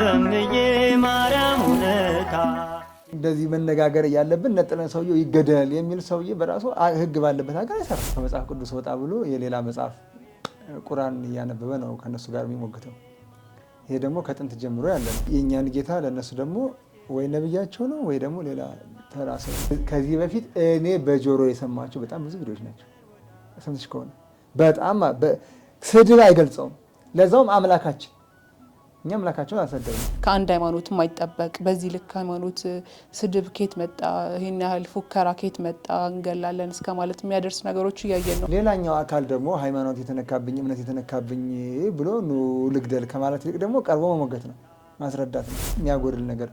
እምዬ ማርያም ሁነታ እንደዚህ መነጋገር ያለብን ነጥለን ሰውየው ይገደል የሚል ሰውዬ በራሱ ህግ ባለበት ሀገር አይሰራም። ከመጽሐፍ ቅዱስ ወጣ ብሎ የሌላ መጽሐፍ ቁርአን እያነበበ ነው ከነሱ ጋር የሚሞግተው። ይሄ ደግሞ ከጥንት ጀምሮ ያለ ነው። የእኛን ጌታ ለነሱ ደግሞ ወይ ነብያቸው ነው ወይ ደግሞ ሌላ ተራሰ። ከዚህ በፊት እኔ በጆሮ የሰማቸው በጣም ብዙ ቪዲዮዎች ናቸው። ሰምተሽ ከሆነ በጣም ስድብ አይገልጸውም። ለዛውም አምላካችን እኛ አምላካቸውን አልሰደብንም። ከአንድ ሃይማኖት የማይጠበቅ በዚህ ልክ ሃይማኖት ስድብ ኬት መጣ፣ ይሄን ያህል ፉከራ ኬት መጣ፣ እንገላለን እስከ ማለት የሚያደርስ ነገሮች እያየን ነው። ሌላኛው አካል ደግሞ ሃይማኖት የተነካብኝ እምነት የተነካብኝ ብሎ ኑ ልግደል ከማለት ይልቅ ደግሞ ቀርቦ መሞገት ነው፣ ማስረዳት ነው። የሚያጎድል ነገር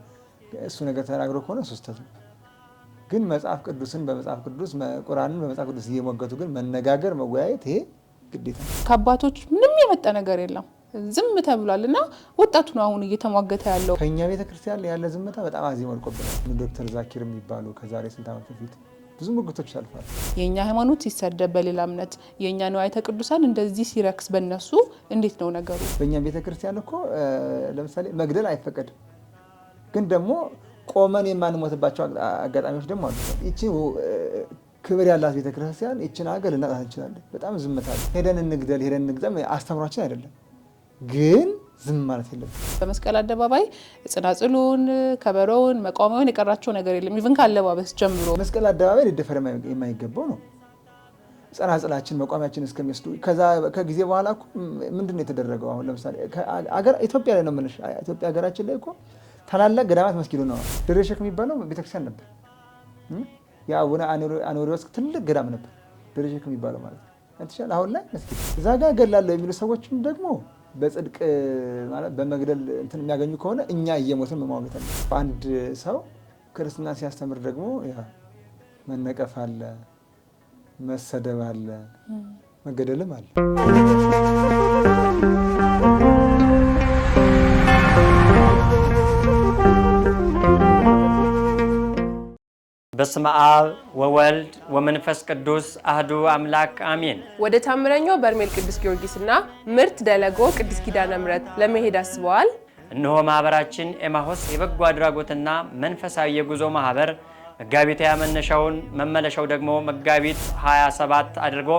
እሱ ነገር ተናግሮ ከሆነ ሱስተት ነው። ግን መጽሐፍ ቅዱስን በመጽሐፍ ቅዱስ ቁርአንን በመጽሐፍ ቅዱስ እየሞገቱ ግን መነጋገር መወያየት ይሄ ግዴታ ነው። ከአባቶች ምንም የመጣ ነገር የለም፣ ዝም ተብሏል እና ወጣቱ ነው አሁን እየተሟገተ ያለው። ከኛ ቤተክርስቲያን ያለ ዝምታ በጣም አዚም ወልቆብናል። ዶክተር ዛኪር የሚባሉ ከዛሬ ስንት ዓመት በፊት ብዙ ሙግቶች አልፏል። የኛ ሃይማኖት ሲሰደብ በሌላ እምነት የኛ ንዋያተ ቅዱሳን እንደዚህ ሲረክስ በእነሱ እንዴት ነው ነገሩ? በእኛ ቤተክርስቲያን እኮ ለምሳሌ መግደል አይፈቀድም፣ ግን ደግሞ ቆመን የማንሞትባቸው አጋጣሚዎች ደግሞ አሉ። ይቺ ክብር ያላት ቤተክርስቲያን ይችን ሀገር ልናጣት እንችላለን። በጣም ዝምታ ሄደን እንግደል ሄደን እንግዛም አስተምሯችን አይደለም፣ ግን ዝም ማለት የለም። በመስቀል አደባባይ ጽናጽሉን ከበሮውን መቋሚያውን የቀራቸው ነገር የለም። ኢቭን ካለባበስ ጀምሮ መስቀል አደባባይ ሊደፈር የማይገባው ነው። ጽናጽላችን መቋሚያችን እስከሚወስዱ ከጊዜ በኋላ እኮ ምንድነው የተደረገው? አሁን ለምሳሌ ኢትዮጵያ ላይ ነው የምልሽ። ኢትዮጵያ ሀገራችን ላይ እኮ ታላላቅ ገዳማት መስጊዱ ነው። ደብረ ሸክ የሚባለው ቤተክርስቲያን ነበር። የአቡነ አኖሪዎስ ትልቅ ገዳም ነበር ደብረ ሸክ የሚባለው ማለት ነው። አሁን ላይ መስጊድ እዛ ጋር ገላለሁ የሚሉ ሰዎችም ደግሞ በጽድቅ ማለት በመግደል እንትን የሚያገኙ ከሆነ እኛ እየሞትን መሟገት አለ። አንድ ሰው ክርስትና ሲያስተምር ደግሞ መነቀፍ አለ፣ መሰደብ አለ፣ መገደልም አለ። በስመ አብ ወወልድ ወመንፈስ ቅዱስ አህዱ አምላክ አሜን። ወደ ታምረኛው በርሜል ቅዱስ ጊዮርጊስና ምርት ደለጎ ቅዱስ ኪዳነ ምሕረት ለመሄድ አስበዋል። እነሆ ማህበራችን ኤማሁስ የበጎ አድራጎትና መንፈሳዊ የጉዞ ማህበር መጋቢት መነሻውን መመለሻው ደግሞ መጋቢት 27 አድርጎ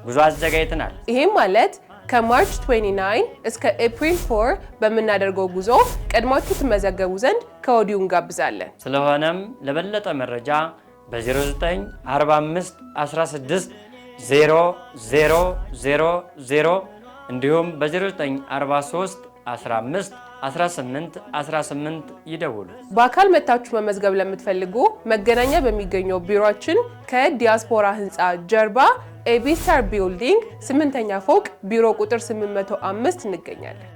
ጉዞ አዘጋጅተናል። ይሄም ማለት ከማርች 29 እስከ ኤፕሪል 4 በመናደርገው ጉዞ ቀድማችሁ ትመዘገቡ ዘንድ ከወዲሁ እንጋብዛለን። ስለሆነም ለበለጠ መረጃ በ0945 16 0000 እንዲሁም በ0943 15 18 18 ይደውሉ። በአካል መታችሁ መመዝገብ ለምትፈልጉ መገናኛ በሚገኘው ቢሮአችን ከዲያስፖራ ህንፃ ጀርባ ኤቢስታር ቢልዲንግ 8ኛ ፎቅ ቢሮ ቁጥር 805 እንገኛለን።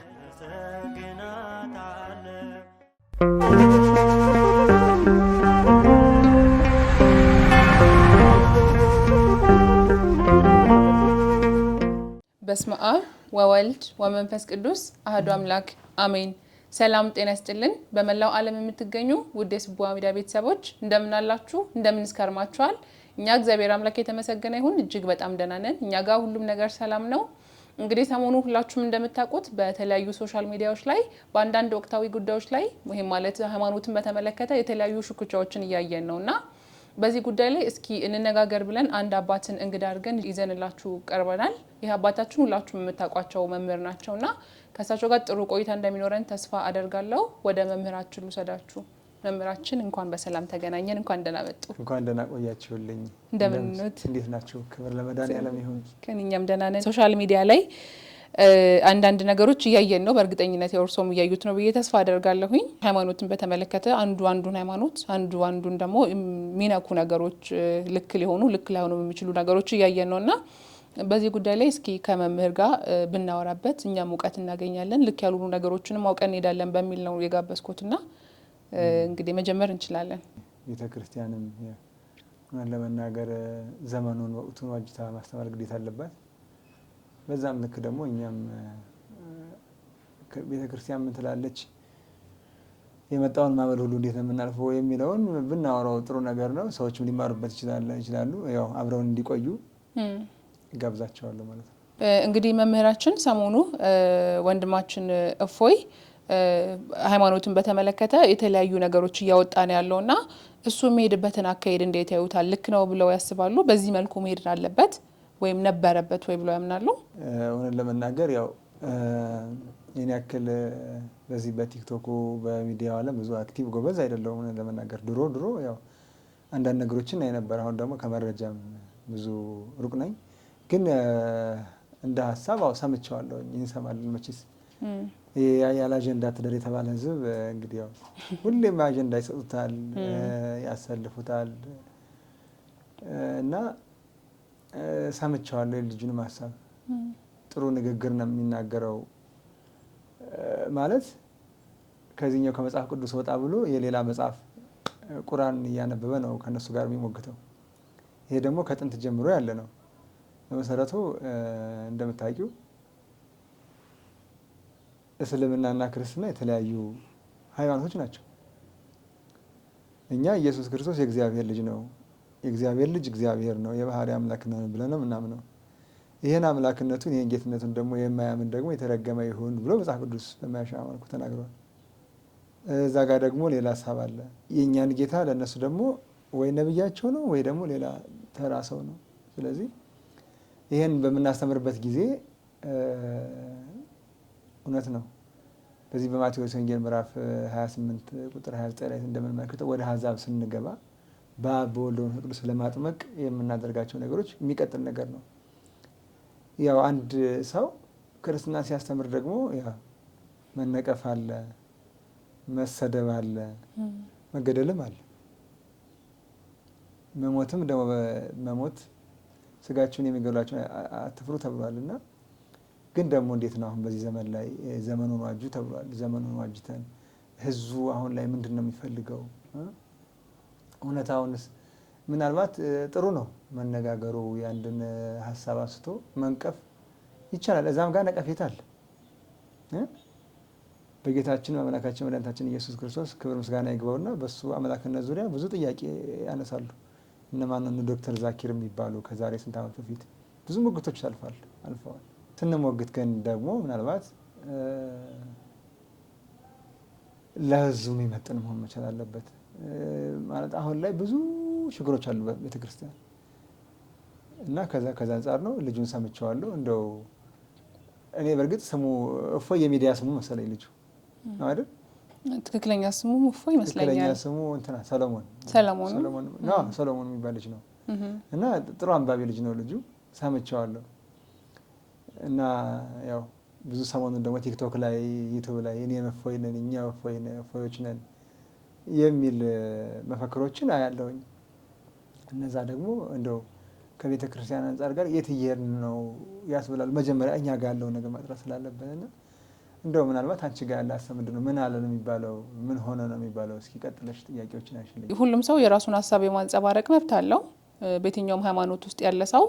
በስመ አብ ወወልድ ወመንፈስ ቅዱስ አህዱ አምላክ አሜን። ሰላም ጤና ይስጥልን። በመላው ዓለም የምትገኙ ውድ የስቡሀ ሚዲያ ቤተሰቦች እንደምን አላችሁ? እንደምን እስከርማችኋል? እኛ እግዚአብሔር አምላክ የተመሰገነ ይሁን እጅግ በጣም ደህና ነን። እኛ ጋር ሁሉም ነገር ሰላም ነው። እንግዲህ ሰሞኑ ሁላችሁም እንደምታውቁት በተለያዩ ሶሻል ሚዲያዎች ላይ በአንዳንድ ወቅታዊ ጉዳዮች ላይ ይሄ ማለት ሃይማኖትን በተመለከተ የተለያዩ ሽኩቻዎችን እያየን ነውና በዚህ ጉዳይ ላይ እስኪ እንነጋገር ብለን አንድ አባትን እንግዳ አድርገን ይዘንላችሁ ቀርበናል። ይህ አባታችን ሁላችሁም የምታውቋቸው መምህር ናቸውና ከእሳቸው ጋር ጥሩ ቆይታ እንደሚኖረን ተስፋ አደርጋለሁ። ወደ መምህራችን ልውሰዳችሁ። መምህራችን እንኳን በሰላም ተገናኘን። እንኳን ደህና መጡ። እንኳን ደህና ቆያችሁልኝ። እንደምንኖት እንዴት ናችሁ? ክብር ለመድኃኒዓለም ይሁን። ከእኛም ደህና ነን። ሶሻል ሚዲያ ላይ አንዳንድ ነገሮች እያየን ነው። በእርግጠኝነት የእርሶም እያዩት ነው ብዬ ተስፋ አደርጋለሁኝ። ሃይማኖትን በተመለከተ አንዱን ሃይማኖት አንዱን ደግሞ የሚነኩ ነገሮች ልክ ሊሆኑ ልክ ላይሆኑ የሚችሉ ነገሮች እያየን ነውና በዚህ ጉዳይ ላይ እስኪ ከመምህር ጋር ብናወራበት እኛም እውቀት እናገኛለን፣ ልክ ያልሆኑ ነገሮችንም አውቀን እንሄዳለን በሚል ነው የጋበዝኩትና እንግዲህ መጀመር እንችላለን። ቤተክርስቲያንም ለመናገር ዘመኑን ወቅቱን ዋጅታ ማስተማር ግዴታ አለባት። በዛም ልክ ደግሞ እኛም ቤተክርስቲያን ምን ትላለች፣ የመጣውን ማበል ሁሉ እንዴት ነው የምናልፈው የሚለውን ብናወራው ጥሩ ነገር ነው። ሰዎችም ሊማሩበት ይችላሉ። ያው አብረውን እንዲቆዩ ጋብዛቸዋለሁ ማለት ነው። እንግዲህ መምህራችን ሰሞኑ ወንድማችን እፎይ ሃይማኖትን በተመለከተ የተለያዩ ነገሮች እያወጣ ነው ያለውና እሱ የሚሄድበትን አካሄድ እንዴት ያዩታል? ልክ ነው ብለው ያስባሉ? በዚህ መልኩ መሄድ አለበት ወይም ነበረበት ወይ ብለው ያምናሉ? እውነት ለመናገር ያው የኔ ያክል በዚህ በቲክቶኩ በሚዲያው ዓለም ብዙ አክቲቭ ጎበዝ አይደለሁም። እውነት ለመናገር ድሮ ያው አንዳንድ ነገሮችን አይ ነበር። አሁን ደግሞ ከመረጃም ብዙ ሩቅ ነኝ። ግን እንደ ሀሳብ ሰምቼዋለሁ። እንሰማለን መቼስ ያለ አጀንዳ ትደር የተባለ ህዝብ እንግዲህ ያው ሁሌም አጀንዳ ይሰጡታል፣ ያሰልፉታል እና ሰምቼዋለሁ የልጁንም ሀሳብ። ጥሩ ንግግር ነው የሚናገረው። ማለት ከዚህኛው ከመጽሐፍ ቅዱስ ወጣ ብሎ የሌላ መጽሐፍ ቁርአን እያነበበ ነው ከነሱ ጋር የሚሞግተው። ይሄ ደግሞ ከጥንት ጀምሮ ያለ ነው። በመሰረቱ እንደምታውቂው እስልምናና ክርስትና የተለያዩ ሃይማኖቶች ናቸው። እኛ ኢየሱስ ክርስቶስ የእግዚአብሔር ልጅ ነው፣ የእግዚአብሔር ልጅ እግዚአብሔር ነው፣ የባህሪ አምላክ ነው ብለን ነው ምናምነው። ይህን አምላክነቱን ይህን ጌትነቱን ደግሞ የማያምን ደግሞ የተረገመ ይሁን ብሎ መጽሐፍ ቅዱስ በማያሻማ መልኩ ተናግሯል። እዛ ጋር ደግሞ ሌላ ሀሳብ አለ። የእኛን ጌታ ለእነሱ ደግሞ ወይ ነብያቸው ነው ወይ ደግሞ ሌላ ተራ ሰው ነው። ስለዚህ ይህን በምናስተምርበት ጊዜ እውነት ነው በዚህ በማቴዎስ ወንጌል ምዕራፍ 28 ቁጥር 29 ላይ እንደምንመለከተው ወደ አሕዛብ ስንገባ በአብ በወልድ በመንፈስ ቅዱስ ለማጥመቅ የምናደርጋቸው ነገሮች የሚቀጥል ነገር ነው። ያው አንድ ሰው ክርስትና ሲያስተምር ደግሞ መነቀፍ አለ፣ መሰደብ አለ፣ መገደልም አለ። መሞትም ደግሞ መሞት ስጋችሁን የሚገድሏቸውን አትፍሩ ተብሏል። እና ግን ደግሞ እንዴት ነው አሁን በዚህ ዘመን ላይ ዘመኑን ዋጁ ተብሏል። ዘመኑን ዋጅተን ህዝቡ አሁን ላይ ምንድን ነው የሚፈልገው? እውነታውንስ ምናልባት ጥሩ ነው መነጋገሩ፣ የአንድን ሀሳብ አንስቶ መንቀፍ ይቻላል። እዛም ጋር ነቀፌታ አለ። በጌታችን በአምላካችን መድኃኒታችን ኢየሱስ ክርስቶስ ክብር ምስጋና ይግባውና በሱ አምላክነት ዙሪያ ብዙ ጥያቄ ያነሳሉ። እነማን ዶክተር ዛኪር የሚባሉ ከዛሬ ስንት ዓመት በፊት ብዙ ሙግቶች አልፈዋል። ስንሞግት ግን ደግሞ ምናልባት ለህዝቡ የሚመጥን መሆን መቻል አለበት። ማለት አሁን ላይ ብዙ ችግሮች አሉ ቤተክርስቲያን እና ከዛ አንጻር ነው ልጁን ሰምቼዋለሁ። እንደው እኔ በእርግጥ ስሙ እፎይ የሚዲያ ስሙ መሰለኝ ልጁ ነው አይደል? ትክክለኛ ስሙ እፎይ ይመስለኛል። ትክክለኛ ስሙ እንትና ሰሎሞን የሚባል ልጅ ነው እና ጥሩ አንባቢ ልጅ ነው ልጁ። ሰምቼዋለሁ እና ያው ብዙ ሰሞኑን ደግሞ ቲክቶክ ላይ ዩቱብ ላይ እኔ እፎይ ነን እኛ እፎዮች ነን የሚል መፈክሮችን አያለሁኝ። እነዛ ደግሞ እንደው ከቤተ ክርስቲያን አንጻር ጋር የት እየሄድን ነው ያስብላል። መጀመሪያ እኛ ጋር ያለውን ነገር ማጥራት ስላለብን እንደው ምናልባት አንቺ ጋር ያለ ሀሳብ ምንድን ነው? ምን አለ ነው የሚባለው? ምን ሆነ ነው የሚባለው? እስኪ ቀጥለሽ ጥያቄዎችን አይሽልኝ። ሁሉም ሰው የራሱን ሀሳብ የማንጸባረቅ መብት አለው። በየትኛውም ሃይማኖት ውስጥ ያለ ሰው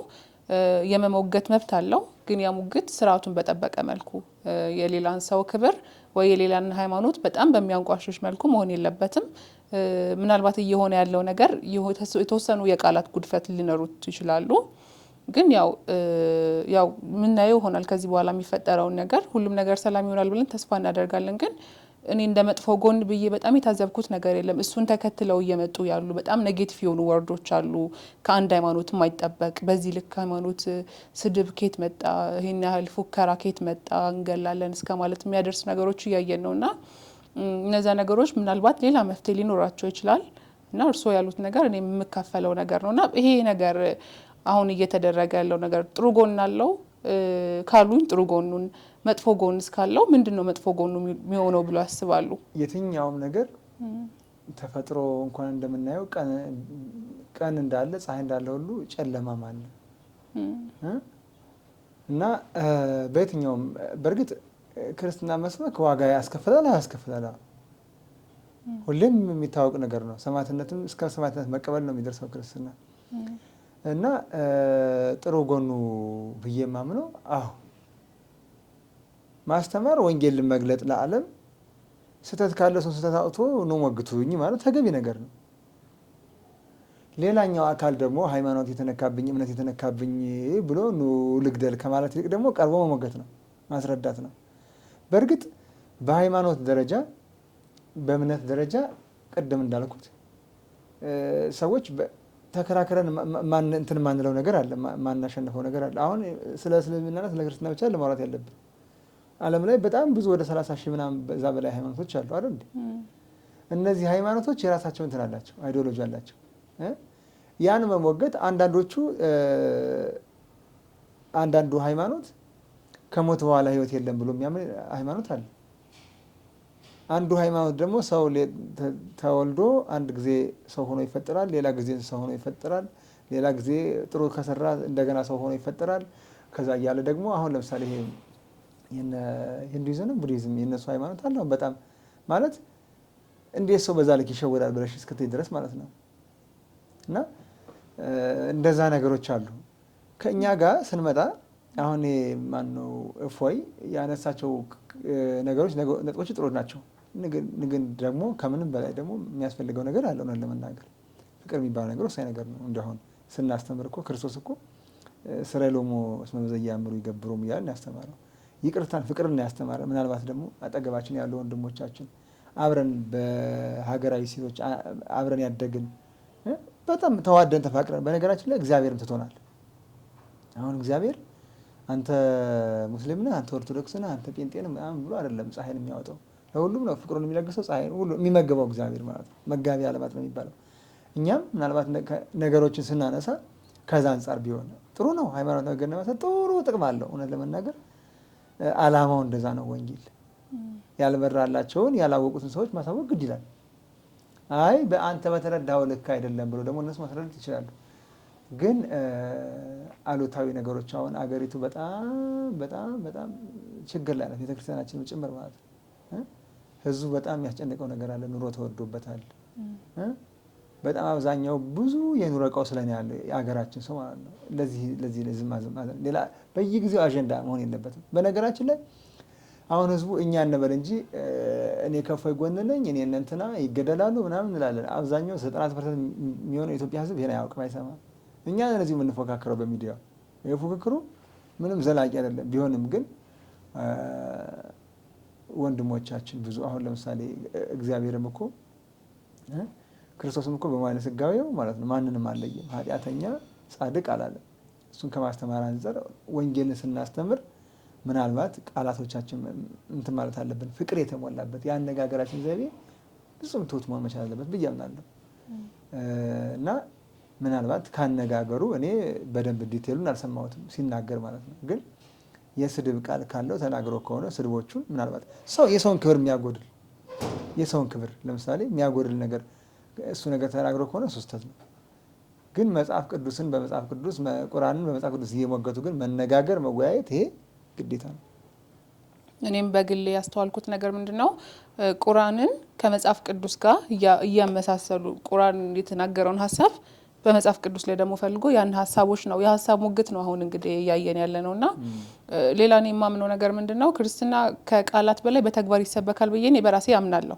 የመሞገት መብት አለው። ግን ያ ሙግት ስርዓቱን በጠበቀ መልኩ የሌላን ሰው ክብር ወይ የሌላን ሃይማኖት በጣም በሚያንቋሽሽ መልኩ መሆን የለበትም። ምናልባት እየሆነ ያለው ነገር የተወሰኑ የቃላት ጉድፈት ሊኖሩት ይችላሉ። ግን ያው ምናየው ይሆናል ከዚህ በኋላ የሚፈጠረውን ነገር። ሁሉም ነገር ሰላም ይሆናል ብለን ተስፋ እናደርጋለን። ግን እኔ እንደ መጥፎ ጎን ብዬ በጣም የታዘብኩት ነገር የለም። እሱን ተከትለው እየመጡ ያሉ በጣም ኔጌቲቭ የሆኑ ወርዶች አሉ። ከአንድ ሃይማኖት የማይጠበቅ በዚህ ልክ ሃይማኖት ስድብ ኬት መጣ፣ ይህን ያህል ፉከራ ኬት መጣ፣ እንገላለን እስከ ማለት የሚያደርስ ነገሮች እያየን ነው እና እነዛ ነገሮች ምናልባት ሌላ መፍትሄ ሊኖራቸው ይችላል እና እርስዎ ያሉት ነገር እኔ የምካፈለው ነገር ነው እና ይሄ ነገር አሁን እየተደረገ ያለው ነገር ጥሩ ጎን አለው ካሉኝ ጥሩ ጎኑን፣ መጥፎ ጎን እስካለው ምንድን ነው መጥፎ ጎኑ የሚሆነው ብለው ያስባሉ? የትኛውም ነገር ተፈጥሮ እንኳን እንደምናየው ቀን እንዳለ ፀሐይ እንዳለ ሁሉ ጨለማም አለ እና በየትኛውም በእርግጥ ክርስትና መስበክ ዋጋ ያስከፍላል አያስከፍላል? ሁሌም የሚታወቅ ነገር ነው። ሰማዕትነትም እስከ ሰማዕትነት መቀበል ነው የሚደርሰው ክርስትና እና ጥሩ ጎኑ ብዬ የማምነው ማስተማር፣ ወንጌልን መግለጥ ለዓለም ስህተት ካለ ሰው ስህተት አውጥቶ ነው ሞግቱኝ ማለት ተገቢ ነገር ነው። ሌላኛው አካል ደግሞ ሃይማኖት የተነካብኝ እምነት የተነካብኝ ብሎ ልግደል ከማለት ይልቅ ደግሞ ቀርቦ መሞገት ነው፣ ማስረዳት ነው። በእርግጥ በሃይማኖት ደረጃ በእምነት ደረጃ ቅድም እንዳልኩት ሰዎች ተከራክረን እንትን ማንለው ነገር አለ፣ ማናሸንፈው ነገር አለ። አሁን ስለ እስልምናና ስለ ክርስትና ብቻ ለማውራት ያለብን ዓለም ላይ በጣም ብዙ ወደ 30 ሺህ ምናምን በዛ በላይ ሃይማኖቶች አሉ አይደል? እነዚህ ሃይማኖቶች የራሳቸው እንትን አላቸው፣ አይዲዮሎጂ አላቸው። ያን መሞገት አንዳንዱ ሃይማኖት ከሞት በኋላ ህይወት የለም ብሎ የሚያምን ሃይማኖት አለ። አንዱ ሃይማኖት ደግሞ ሰው ተወልዶ አንድ ጊዜ ሰው ሆኖ ይፈጠራል፣ ሌላ ጊዜ ሰው ሆኖ ይፈጠራል፣ ሌላ ጊዜ ጥሩ ከሰራ እንደገና ሰው ሆኖ ይፈጠራል። ከዛ እያለ ደግሞ አሁን ለምሳሌ ይሄ ሂንዱይዝም ቡዲዝም የነሱ ሃይማኖት አለ። በጣም ማለት እንዴት ሰው በዛ ልክ ይሸወዳል ብለሽ እስክትይ ድረስ ማለት ነው። እና እንደዛ ነገሮች አሉ። ከእኛ ጋር ስንመጣ አሁን ማነው እፎይ ያነሳቸው ነጥቦች ጥሩ ናቸው። ግን ደግሞ ከምንም በላይ ደግሞ የሚያስፈልገው ነገር አለ። እውነት ለመናገር ፍቅር የሚባለው ነገር ወሳኝ ነገር ነው። እንዲሁን ስናስተምር እኮ ክርስቶስ እኮ እስራኤሎሙ እስመ በዘያእምሩ ይገብሮሙ እያልን ያስተማረው ይቅርታን፣ ፍቅርን ያስተማረ። ምናልባት ደግሞ አጠገባችን ያሉ ወንድሞቻችን አብረን በሀገራዊ ሴቶች አብረን ያደግን በጣም ተዋደን ተፋቅረን፣ በነገራችን ላይ እግዚአብሔርም ትቶናል። አሁን እግዚአብሔር አንተ ሙስሊም ነህ፣ አንተ ኦርቶዶክስ ነህ፣ አንተ ጴንጤ ነህ ምናምን ብሎ አይደለም ፀሐይን የሚያወጣው። ለሁሉም ነው ፍቅሩን የሚለግሰው፣ ፀሐይን ሁሉ የሚመገበው እግዚአብሔር ማለት ነው። መጋቢ ዓለማት ነው የሚባለው። እኛም ምናልባት ነገሮችን ስናነሳ ከዛ አንጻር ቢሆን ጥሩ ነው። ሃይማኖት ነገር ነው ጥሩ ጥቅም አለው። እውነት ለመናገር ዓላማው እንደዛ ነው። ወንጌል ያልበራላቸውን ያላወቁትን ሰዎች ማሳወቅ ግድ ይላል። አይ በአንተ በተረዳው ልክ አይደለም ብሎ ደግሞ እነሱ ማስረዳት ይችላሉ። ግን አሉታዊ ነገሮች አሁን አገሪቱ በጣም በጣም በጣም ችግር ላይ ናት። ቤተክርስቲያናችን ጭምር ማለት ነው። ህዝቡ በጣም የሚያስጨንቀው ነገር አለ። ኑሮ ተወዶበታል። በጣም አብዛኛው ብዙ የኑሮ ቀውስ ላይ ነው ያለው የሀገራችን ሰው ማለት ነው። ለዚህ ሌላ በየጊዜው አጀንዳ መሆን የለበትም። በነገራችን ላይ አሁን ህዝቡ እኛ እንበል እንጂ እኔ ከፎይ ጎን ነኝ፣ እኔ እንትና ይገደላሉ ምናምን እንላለን። አብዛኛው 90% የሚሆነው የኢትዮጵያ ህዝብ ይሄን አያውቅም፣ አይሰማም። እኛ ለዚህ የምንፎካከረው በሚዲያው የፉክክሩ ምንም ዘላቂ አይደለም። ቢሆንም ግን ወንድሞቻችን ብዙ አሁን ለምሳሌ እግዚአብሔርም እኮ ክርስቶስም እኮ በመዋዕለ ሥጋዌው ማለት ነው ማንንም አለየም፣ ኃጢአተኛ ጻድቅ አላለም። እሱን ከማስተማር አንፃር ወንጌልን ስናስተምር ምናልባት ቃላቶቻችን እንትን ማለት አለብን፣ ፍቅር የተሞላበት የአነጋገራችን ዘይቤ ፍጹም ትሁት መሆን መቻል አለበት ብዬ አምናለሁ። እና ምናልባት ካነጋገሩ እኔ በደንብ ዲቴሉን አልሰማሁትም ሲናገር ማለት ነው። ግን የስድብ ቃል ካለው ተናግሮ ከሆነ ስድቦቹን ምናልባት የሰውን ክብር የሚያጎድል የሰውን ክብር ለምሳሌ የሚያጎድል ነገር እሱ ነገር ተናግሮ ከሆነ እሱ ስህተት ነው። ግን መጽሐፍ ቅዱስን በመጽሐፍ ቅዱስ ቁርአንን በመጽሐፍ ቅዱስ እየሞገቱ ግን መነጋገር መወያየት ይሄ ግዴታ ነው። እኔም በግሌ ያስተዋልኩት ነገር ምንድነው ቁርአንን ከመጽሐፍ ቅዱስ ጋር እያመሳሰሉ ቁርአን የተናገረውን ሀሳብ በመጽሐፍ ቅዱስ ላይ ደግሞ ፈልጎ ያን ሀሳቦች ነው የሀሳብ ሙግት ነው አሁን እንግዲህ እያየን ያለ ነውና ሌላ እኔ የማምነው ነገር ምንድነው ክርስትና ከቃላት በላይ በተግባር ይሰበካል ብዬ እኔ በራሴ አምናለሁ።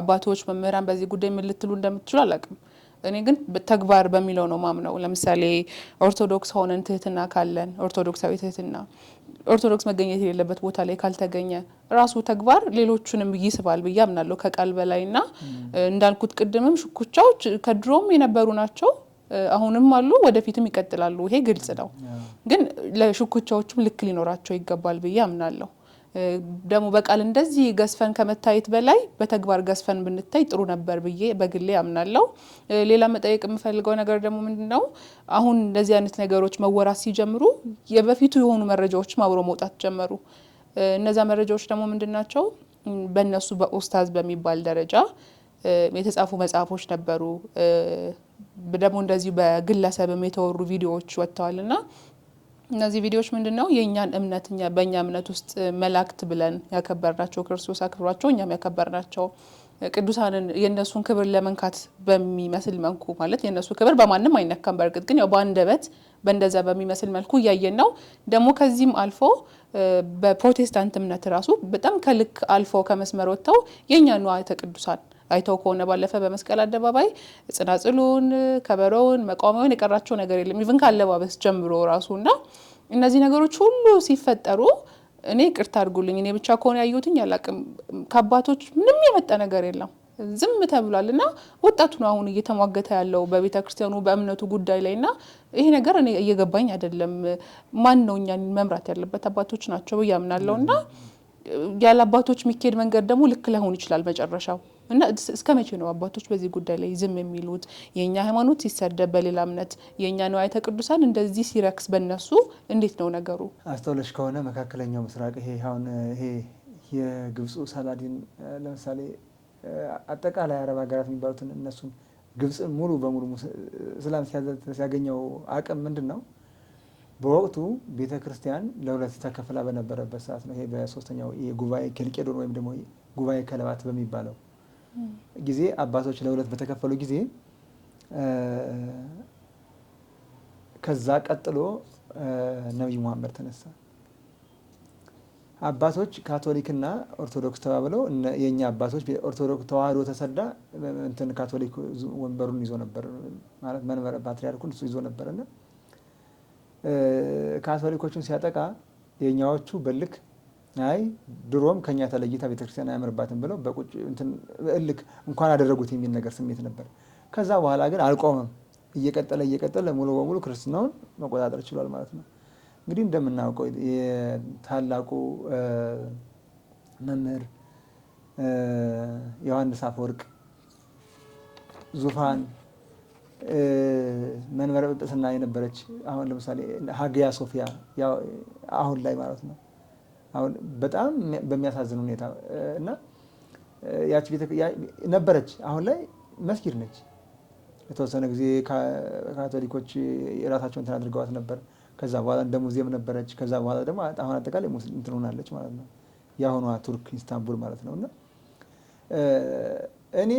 አባቶች መምህራን በዚህ ጉዳይ ምን ልትሉ እንደምትችሉ አላውቅም። እኔ ግን ተግባር በሚለው ነው ማምነው። ለምሳሌ ኦርቶዶክስ ሆነን ትህትና ካለን ኦርቶዶክሳዊ ትህትና ኦርቶዶክስ መገኘት የሌለበት ቦታ ላይ ካልተገኘ ራሱ ተግባር ሌሎቹንም ይስባል ብዬ አምናለሁ ከቃል በላይና እንዳልኩት ቅድምም ሽኩቻዎች ከድሮም የነበሩ ናቸው፣ አሁንም አሉ፣ ወደፊትም ይቀጥላሉ። ይሄ ግልጽ ነው። ግን ለሽኩቻዎቹም ልክ ሊኖራቸው ይገባል ብዬ አምናለሁ። ደግሞ በቃል እንደዚህ ገዝፈን ከመታየት በላይ በተግባር ገዝፈን ብንታይ ጥሩ ነበር ብዬ በግሌ አምናለሁ። ሌላ መጠየቅ የምፈልገው ነገር ደግሞ ምንድነው አሁን እንደዚህ አይነት ነገሮች መወራት ሲጀምሩ የበፊቱ የሆኑ መረጃዎች አብሮ መውጣት ጀመሩ። እነዛ መረጃዎች ደግሞ ምንድናቸው? በእነሱ በኡስታዝ በሚባል ደረጃ የተጻፉ መጽሐፎች ነበሩ። ደግሞ እንደዚህ በግለሰብም የተወሩ ቪዲዮዎች ወጥተዋልና እነዚህ ቪዲዮዎች ምንድነው የኛን እምነትኛ በእኛ እምነት ውስጥ መላእክት ብለን ያከበርናቸው ክርስቶስ አክብሯቸው እኛም ያከበርናቸው ቅዱሳንን የነሱን ክብር ለመንካት በሚመስል መልኩ ማለት የነሱ ክብር በማንም አይነካም። በርግጥ ግን ያው በአንደበት በእንደዛ በሚመስል መልኩ እያየን ነው። ደግሞ ከዚህም አልፎ በፕሮቴስታንት እምነት ራሱ በጣም ከልክ አልፎ ከመስመር ወጥተው የኛ ንዋያተ ቅዱሳን አይተው ከሆነ ባለፈ በመስቀል አደባባይ ጽናጽሉን፣ ከበሮውን፣ መቋሚያውን የቀራቸው ነገር የለም ኢቭን ካለባበስ ጀምሮ ራሱና እነዚህ ነገሮች ሁሉ ሲፈጠሩ እኔ ቅርታ አድርጉልኝ እኔ ብቻ ከሆነ ያዩትኝ አላቅም ከአባቶች ምንም የመጣ ነገር የለም ዝም ተብሏልና ወጣቱ ነው አሁን እየተሟገተ ያለው በቤተ ክርስቲያኑ በእምነቱ ጉዳይ ላይና ይሄ ነገር እኔ እየገባኝ አይደለም ማን ነው እኛን መምራት ያለበት አባቶች ናቸው ያምናለውና ያለ አባቶች ሚኬድ መንገድ ደግሞ ልክ ላይሆን ይችላል መጨረሻው እና እስከመቼ ነው አባቶች በዚህ ጉዳይ ላይ ዝም የሚሉት የኛ ሃይማኖት ሲሰደብ በሌላ እምነት የኛ ንዋያተ ቅዱሳን እንደዚህ ሲረክስ በእነሱ እንዴት ነው ነገሩ አስተውለሽ ከሆነ መካከለኛው ምስራቅ ይሄ የግብፁ ሳላዲን ለምሳሌ አጠቃላይ አረብ ሀገራት የሚባሉትን እነሱን ግብፅን ሙሉ በሙሉ እስላም ሲያገኘው አቅም ምንድነው በወቅቱ ቤተክርስቲያን ለሁለት ተከፍላ በነበረበት ሰዓት ነው ይሄ በሶስተኛው የጉባኤ ኬልቄዶን ወይም ደግሞ ጉባኤ ከለባት በሚባለው ጊዜ አባቶች ለሁለት በተከፈሉ ጊዜ ከዛ ቀጥሎ ነብዩ መሐመድ ተነሳ አባቶች ካቶሊክና ኦርቶዶክስ ተባብለው የኛ አባቶች ኦርቶዶክስ ተዋህዶ ተሰዳ እንትን ካቶሊክ ወንበሩን ይዞ ነበር ማለት መንበረ ፓትርያርኩን ይዞ ነበርና ካቶሊኮቹን ሲያጠቃ የኛዎቹ በልክ አይ ድሮም ከኛ ተለይታ ቤተክርስቲያን አያምርባትም ብለው በቁጭ እንትን እልክ እንኳን አደረጉት የሚል ነገር ስሜት ነበር ከዛ በኋላ ግን አልቆመም እየቀጠለ ሙሉ በሙሉ ክርስትናውን መቆጣጠር ችሏል ማለት ነው እንግዲህ እንደምናውቀው የታላቁ መምህር ዮሐንስ አፈወርቅ ዙፋን መንበረ ጵጵስና የነበረች አሁን ለምሳሌ ሀጊያ ሶፊያ አሁን ላይ ማለት ነው አሁን በጣም በሚያሳዝን ሁኔታ እና ያቺ ነበረች አሁን ላይ መስጊድ ነች የተወሰነ ጊዜ ካቶሊኮች የራሳቸውን እንትን አድርገዋት ነበር ከዛ በኋላ እንደ ሙዚየም ነበረች ከዛ በኋላ ደግሞ አሁን አጠቃላይ ሙስሊም እንትን ሆናለች ማለት ነው ያሁኗ ቱርክ ኢስታንቡል ማለት ነውና እኔ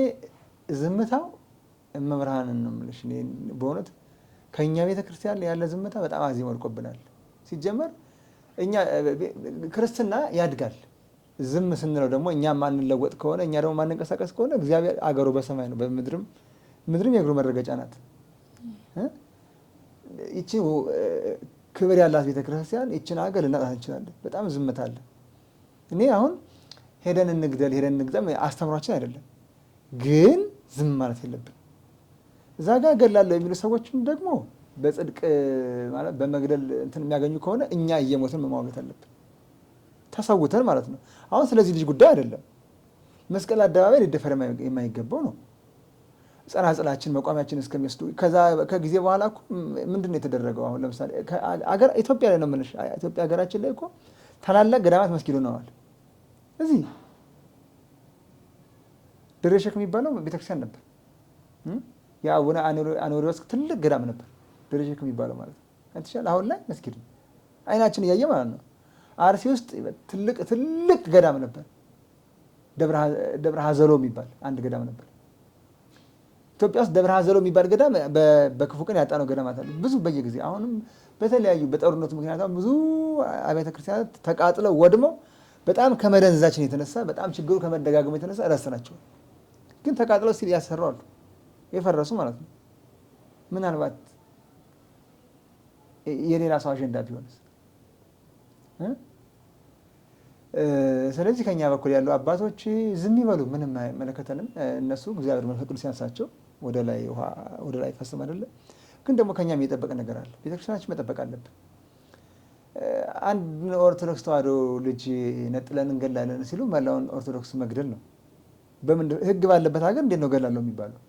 ዝምታው መብርሃንን ነው የምልሽ እኔ በእውነት ከኛ ቤተክርስቲያን ላይ ያለ ዝምታ በጣም አዚም ወድቆብናል ሲጀመር እኛ ክርስትና ያድጋል ዝም ስንለው ደግሞ እኛ ማንለወጥ ከሆነ እኛ ደግሞ ማንንቀሳቀስ ከሆነ እግዚአብሔር አገሩ በሰማይ ነው በምድርም የእግሩ መረገጫ ናት ይቺ ክብር ያላት ቤተክርስቲያን ይቺን ሀገር ልናጣት እንችላለን በጣም ዝምታ አለ እኔ አሁን ሄደን እንግደም አስተምሯችን አይደለም ግን ዝም ማለት የለብን እዛ ጋር ገላለሁ የሚሉ ሰዎችም ደግሞ በጽድቅ ማለት በመግደል እንትን የሚያገኙ ከሆነ እኛ እየሞትን መሟገት አለብን ተሰውተን ማለት ነው አሁን ስለዚህ ልጅ ጉዳይ አይደለም መስቀል አደባባይ ሊደፈር የማይገባው ነው ጸናጽላችን መቋሚያችን እስከሚወስዱ ከጊዜ በኋላ እኮ ምንድነው የተደረገው አሁን ለምሳሌ ኢትዮጵያ ላይ ነው ምንሽ ኢትዮጵያ ሀገራችን ላይ እኮ ታላላቅ ገዳማት መስጊድ ሆነዋል እዚህ ደብረ ሸክ የሚባለው ቤተክርስቲያን ነበር የአቡነ አኖሪዎስ ትልቅ ገዳም ነበር ደብረ ሸክ የሚባለው ማለት ነው አንተሻል አሁን ላይ መስጊድ አይናችን እያየ ማለት ነው አርሲ ውስጥ ትልቅ ገዳም ነበር ደብረ ሀዘሎ የሚባል አንድ ገዳም ነበር ኢትዮጵያ ውስጥ ደብረ ሀዘሎ የሚባል ገዳም በክፉ ቀን ያጣነው ገዳማት አሉ ብዙ በየጊዜ አሁንም በተለያዩ በጦርነቱ ምክንያት ብዙ አብያተ ክርስቲያናት ተቃጥለው ወድመው በጣም ከመደንዛችን የተነሳ በጣም ችግሩ ከመደጋገሙ የተነሳ ረስተናቸው ግን ተቃጥለው ሲል ያሰራሉ የፈረሱ ማለት ነው ምናልባት የሌላ ሰው አጀንዳ ቢሆንስ ስለዚህ ከኛ በኩል ያሉ አባቶች ዝም ይበሉ ምንም አይመለከተንም እነሱ እግዚአብሔር መንፈስ ቅዱስ ያንሳቸው ወደ ላይ ፈስም አይደለ ግን ደግሞ ከኛም እየጠበቀ ነገር አለ ቤተክርስቲያናችን መጠበቅ አለብን አንድ ኦርቶዶክስ ተዋህዶ ልጅ ነጥለን እንገላለን ሲሉ መላውን ኦርቶዶክስ መግደል ነው በምን ህግ ባለበት ሀገር እንዴት ነው ገላለሁ የሚባለው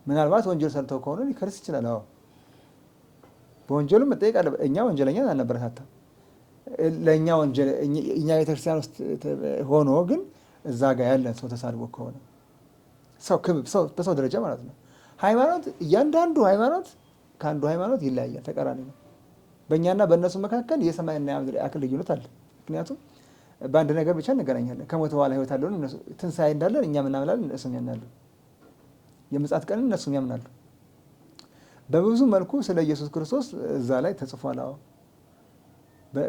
ምናልባት ወንጀል ሰርተው ከሆነ ሊከርስ ይችላል አዎ በወንጀሉ መጠየቅ አለበት እኛ ወንጀለኛ አናበረታታም ለኛ ወንጀል እኛ ቤተክርስቲያን ውስጥ ሆኖ ግን እዛ ጋር ያለን ሰው ተሳድቦ ከሆነ ሰው በሰው ደረጃ ማለት ነው ሃይማኖት እያንዳንዱ ሃይማኖት ከአንዱ ሃይማኖት ይለያያል ተቃራኒ ነው በእኛና በእነሱ መካከል የሰማይና የምድር ያክል ልዩነት አለ ምክንያቱም በአንድ ነገር ብቻ እንገናኛለን ከሞት በኋላ ህይወት አለን እነሱ ትንሣኤ እንዳለን እኛ ምናምናለን እነሱም ያምናሉ የምጽአት ቀን እነሱም ያምናሉ በብዙ መልኩ ስለ ኢየሱስ ክርስቶስ እዛ ላይ ተጽፏል አዎ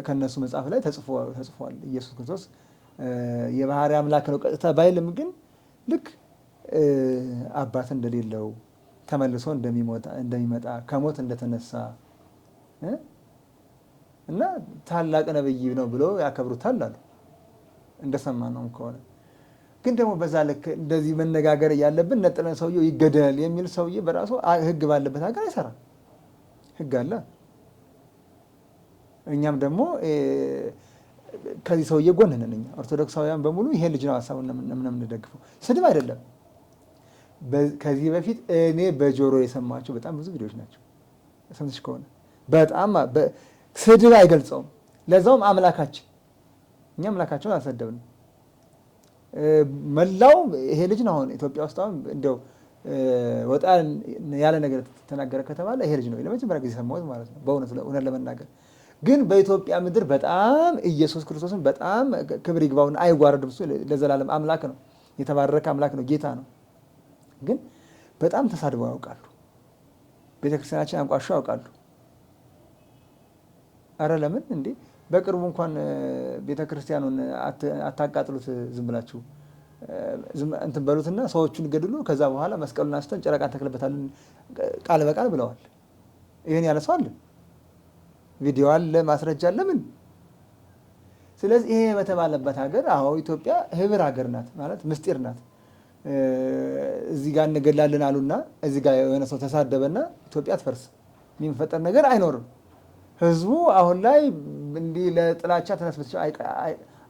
ከነሱ መጽሐፍ ላይ ተጽፏል ኢየሱስ ክርስቶስ የባህሪ አምላክ ነው ቀጥታ ባይልም ግን ልክ አባት እንደሌለው ተመልሶ እንደሚመጣ ከሞት እንደተነሳ እና ታላቅ ነብይ ነው ብሎ ያከብሩታል አሉ እንደሰማነውም ከሆነ። ግን ደግሞ በዛ ልክ እንደዚህ መነጋገር ያለብን ነጥለን ሰውየው ይገደል የሚል ሰውዬ በራሱ ህግ ባለበት ሀገር አይሰራም። ህግ አለ። እኛም ደግሞ ከዚህ ሰውዬ ጎን ነን። እኛ ኦርቶዶክሳውያን በሙሉ ይሄ ልጅ ነው ሀሳቡን የምንደግፈው። ስድብ አይደለም። ከዚህ በፊት እኔ በጆሮ የሰማቸው በጣም ብዙ ቪዲዮዎች ናቸው። ሰምተሽ ከሆነ በጣም ስድብ አይገልጸውም። ለዛውም አምላካችን፣ እኛ አምላካቸውን አልሰደብንም። መላው ይሄ ልጅ ነው አሁን ኢትዮጵያ ውስጥ አሁን እንደው ወጣ ያለ ነገር ተናገረ ከተባለ ይሄ ልጅ ነው ለመጀመሪያ ጊዜ ሰማሁት ማለት ነው። በእውነት ለመናገር ግን በኢትዮጵያ ምድር በጣም ኢየሱስ ክርስቶስን በጣም ክብር ይግባውና አይጓረድም። እሱ ለዘላለም አምላክ ነው፣ የተባረከ አምላክ ነው፣ ጌታ ነው። ግን በጣም ተሳድበው ያውቃሉ። ቤተክርስቲያናችን አንቋሸው ያውቃሉ። አረ ለምን እንዴ በቅርቡ እንኳን ቤተክርስቲያኑን አታቃጥሉት፣ ዝም ብላችሁ እንትን በሉትና ሰዎቹን ገድሉ፣ ከዛ በኋላ መስቀሉን አንስተን ጨረቃ ተክለበታለን ቃል በቃል ብለዋል። ይሄን ያለ ሰው አለ? ቪዲዮ አለ፣ ማስረጃ አለ። ምን? ስለዚህ ይሄ በተባለበት ሀገር አዎ ኢትዮጵያ ህብር ሀገር ናት ማለት ምስጢር ናት። እዚህ ጋር እንገላለን አሉና እዚህ ጋር የሆነ ሰው ተሳደበና ኢትዮጵያ አትፈርስ፣ የሚፈጠር ነገር አይኖርም። ህዝቡ አሁን ላይ እንዲህ ለጥላቻ ተነስበች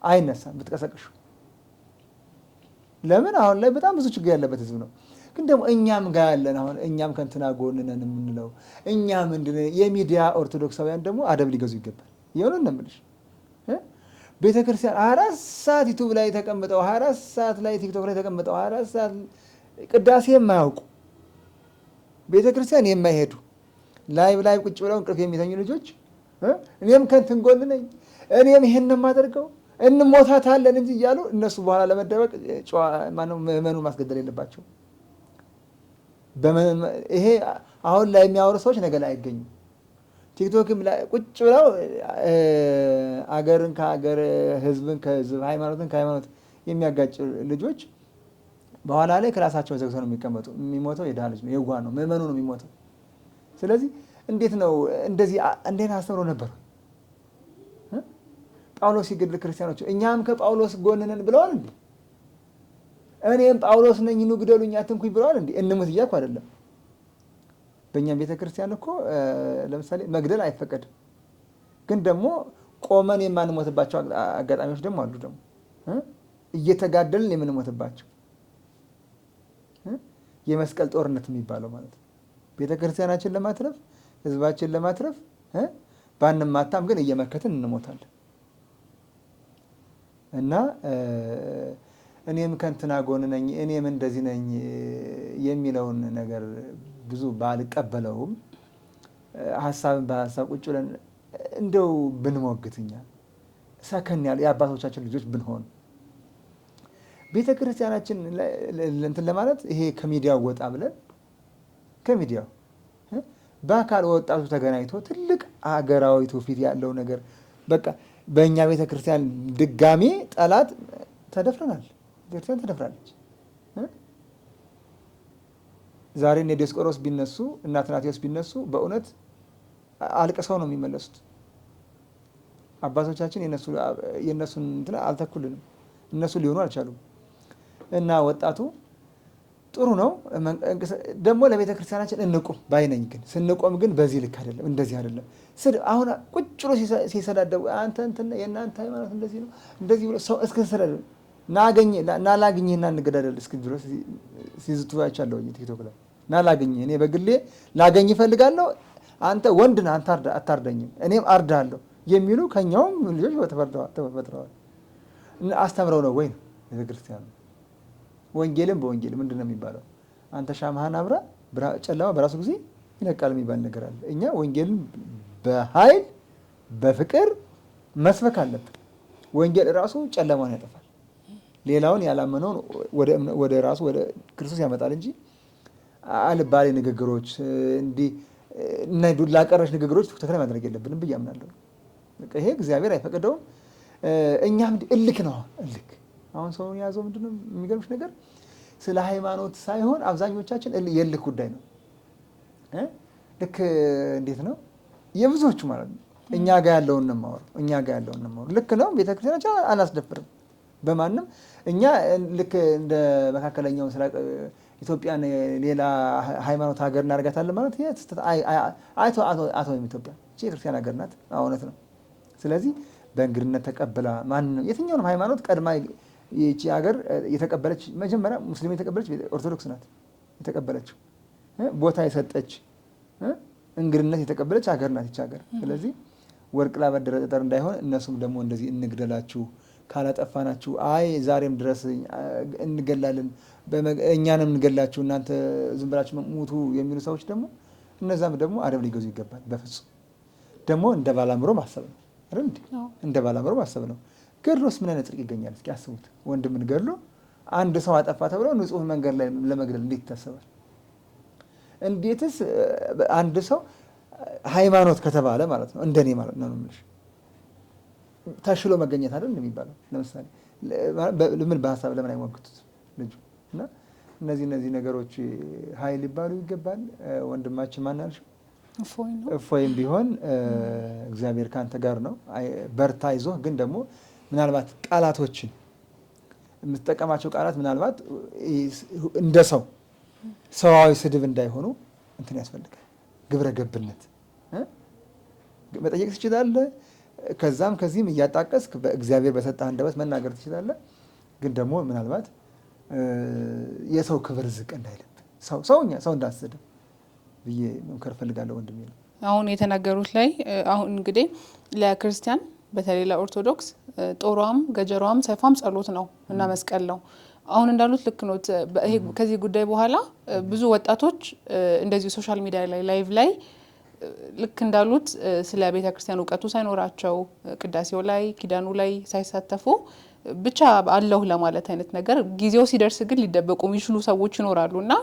አይነሳም ብትቀሰቅሹ። ለምን? አሁን ላይ በጣም ብዙ ችግር ያለበት ህዝብ ነው። ግን ደግሞ እኛም ጋር ያለን አሁን እኛም ከእንትና ጎን ነን የምንለው እኛ ምንድን የሚዲያ ኦርቶዶክሳውያን ደግሞ አደብ ሊገዙ ይገባል። የሆነን ነው የምልሽ። ቤተክርስቲያን 24 ሰዓት ዩቱብ ላይ ተቀምጠው 24 ሰዓት ላይ ቲክቶክ ላይ ተቀምጠው 24 ሰዓት ቅዳሴ የማያውቁ ቤተክርስቲያን የማይሄዱ ላይቭ ቁጭ ብለው እንቅልፍ የሚተኙ ልጆች እኔም ከእንትን ጎን ነኝ እኔም ይሄን ነው የማደርገው እንሞታታለን እንጂ እያሉ እነሱ በኋላ ለመደበቅ ምዕመኑ ማስገደል የለባቸው። ይሄ አሁን ላይ የሚያወሩ ሰዎች ነገ ላይ አይገኙም። ቲክቶክም ላይ ቁጭ ብለው አገርን ከአገር ህዝብን ከህዝብ ሃይማኖትን ከሃይማኖት የሚያጋጭ ልጆች በኋላ ላይ ክላሳቸው ዘግተው ነው የሚቀመጡ። የሚሞተው የድሃ ልጅ ነው፣ የዋህ ነው፣ ምዕመኑ ነው የሚሞተው። ስለዚህ እንዴት ነው እንደዚህ እንዴት አስተምሮ ነበር ጳውሎስ ሲገድል ክርስቲያኖች እኛም ከጳውሎስ ጎን ነን ብለዋል እንዴ? እኔም ጳውሎስ ነኝ ኑ ግደሉኝ አትንኩኝ ብለዋል እንዴ? እንሙት እያልኩ አይደለም። በእኛም ቤተክርስቲያን እኮ ለምሳሌ መግደል አይፈቀድም። ግን ደግሞ ቆመን የማንሞትባቸው አጋጣሚዎች ደግሞ አሉ። ደግሞ እየተጋደልን የምንሞትባቸው የመስቀል ጦርነት የሚባለው ማለት ነው። ቤተክርስቲያናችን ለማትረፍ ህዝባችን ለማትረፍ ባንማታም ግን እየመከትን እንሞታለን። እና እኔም ከእንትና ጎን ነኝ እኔም እንደዚህ ነኝ የሚለውን ነገር ብዙ ባልቀበለውም ሀሳብን በሀሳብ ቁጭ ብለን እንደው ብንሞግትኛ ሰከን ያለ የአባቶቻችን ልጆች ብንሆን ቤተ ክርስቲያናችን እንትን ለማለት ይሄ ከሚዲያው ወጣ ብለን ከሚዲያው በአካል ወጣቱ ተገናኝቶ ትልቅ ሀገራዊ ትውፊት ያለው ነገር በቃ በእኛ ቤተ ክርስቲያን ድጋሜ ጠላት ተደፍረናል። ቤተክርስቲያን ተደፍራለች። ዛሬ እነ ዲዮስቆሮስ ቢነሱ እና አትናቴዎስ ቢነሱ በእውነት አልቅሰው ነው የሚመለሱት። አባቶቻችን የነሱን እንትን አልተኩልንም፣ እነሱ ሊሆኑ አልቻሉም። እና ወጣቱ ጥሩ ነው ደግሞ ለቤተ ክርስቲያናችን እንቁም ባይነኝ። ግን ስንቆም ግን በዚህ ልክ አይደለም፣ እንደዚህ አይደለም። አሁን ቁጭ ብሎ ሲሰዳደቡ አንተ እንትን የእናንተ ሃይማኖት እንደዚህ ነው እንደዚህ ብሎ ሰው እስከሰደደ ናላግኝህና እንገዳደል እስክ ድረስ ሲዝቱ አይቻለሁ ቲክቶክ ላይ። ናላግኝህ እኔ በግሌ ላገኝ እፈልጋለሁ፣ አንተ ወንድ ነህ አንተ አታርደኝም፣ እኔም አርዳለሁ የሚሉ ከኛውም ልጆች ተፈጥረዋል። አስተምረው ነው ወይ ነው ቤተክርስቲያኑ? ወንጌልም በወንጌል ምንድን ነው የሚባለው? አንተ ሻማህን አብራ ጨለማ በራሱ ጊዜ ይነቃል የሚባል ነገር አለ። እኛ ወንጌልን በኃይል በፍቅር መስበክ አለብን። ወንጌል ራሱ ጨለማን ያጠፋል። ሌላውን ያላመነውን ወደ ራሱ ወደ ክርስቶስ ያመጣል እንጂ አልባሌ ንግግሮች እንዲህ እና ዱላ ቀረሽ ንግግሮች ተከታይ ማድረግ የለብንም ብዬ አምናለሁ። ይሄ እግዚአብሔር አይፈቅደውም። እኛም እልክ ነው እልክ። አሁን ሰውን የያዘው ምንድነው የሚገርምሽ ነገር ስለ ሃይማኖት ሳይሆን አብዛኞቻችን የእልክ ጉዳይ ነው። ልክ እንዴት ነው የብዙዎቹ ማለት ነው እኛ ጋር ያለውን ነው የማወራው። ልክ ነው። ቤተክርስቲያናችን አናስደፍርም በማንም። እኛ ልክ እንደ መካከለኛው ምስራቅ ኢትዮጵያን ሌላ ሃይማኖት ሀገር እናደርጋታለን ማለት አቶ ኢትዮጵያ የክርስቲያን ሀገር ናት። እውነት ነው። ስለዚህ በእንግድነት ተቀብላ ማንም የትኛውንም ሃይማኖት ቀድማ ይቺ ሀገር የተቀበለች መጀመሪያ ሙስሊም የተቀበለች ኦርቶዶክስ ናት የተቀበለችው። ቦታ የሰጠች እንግድነት የተቀበለች ሀገር ናት ይቺ ሀገር። ስለዚህ ወርቅ ላበደረ ጠጠር እንዳይሆን እነሱም ደግሞ እንደዚህ እንግደላችሁ ካላጠፋናችሁ ዛሬም ድረስ እንገላለን እኛንም እንገላችሁ እናንተ ዝም ብላችሁ ሙቱ የሚሉ ሰዎች ደግሞ እነዛም ደግሞ አደብ ሊገዙ ይገባል። በፍጹም ደግሞ እንደ ባላምሮ ማሰብ ነው አይደል? እንደ ባላምሮ ማሰብ ነው። ገድሎስ ምን አይነት ጽድቅ ይገኛል? እስኪ አስቡት። ወንድምን ገድሎ አንድ ሰው አጠፋ ተብሎ ንጹህ መንገድ ላይ ለመግደል እንዴት ይታሰባል? እንዴትስ አንድ ሰው ሃይማኖት ከተባለ ማለት ነው እንደኔ ማለት ነው የምልሽ ተሽሎ መገኘት አይደል እንደሚባለው። ለምሳሌ ምን በሀሳብ ለምን አይሞግቱት ልጁ? እና እነዚህ ነገሮች ኃይል ሊባሉ ይገባል። ወንድማችን ማን ያልሽው? እፎይም ቢሆን እግዚአብሔር ካንተ ጋር ነው፣ በርታ፣ ይዞህ። ግን ደግሞ ምናልባት ቃላቶችን የምትጠቀማቸው ቃላት ምናልባት እንደ ሰዋዊ ስድብ እንዳይሆኑ እንትን ያስፈልጋል። ግብረ ገብነት መጠየቅ ትችላለህ። ከዛም ከዚህም እያጣቀስክ በእግዚአብሔር በሰጠህ አንደበት መናገር ትችላለህ። ግን ደግሞ ምናልባት የሰው ክብር ዝቅ እንዳይልብህ ሰው እንዳትሰድብ ብዬ መምከር እፈልጋለሁ ወንድሜ ነው። አሁን የተናገሩት ላይ አሁን እንግዲህ ለክርስቲያን በተለይ ለኦርቶዶክስ ጦሯም ገጀሯም ሰይፏም ጸሎት ነው እና መስቀል ነው። አሁን እንዳሉት ልክ ነው። ከዚህ ጉዳይ በኋላ ብዙ ወጣቶች እንደዚህ ሶሻል ሚዲያ ላይ ላይቭ ላይ ልክ እንዳሉት ስለ ቤተ ክርስቲያን እውቀቱ ሳይኖራቸው ቅዳሴው ላይ ኪዳኑ ላይ ሳይሳተፉ ብቻ አለሁ ለማለት አይነት ነገር ጊዜው ሲደርስ ግን ሊደበቁ የሚችሉ ሰዎች ይኖራሉ እና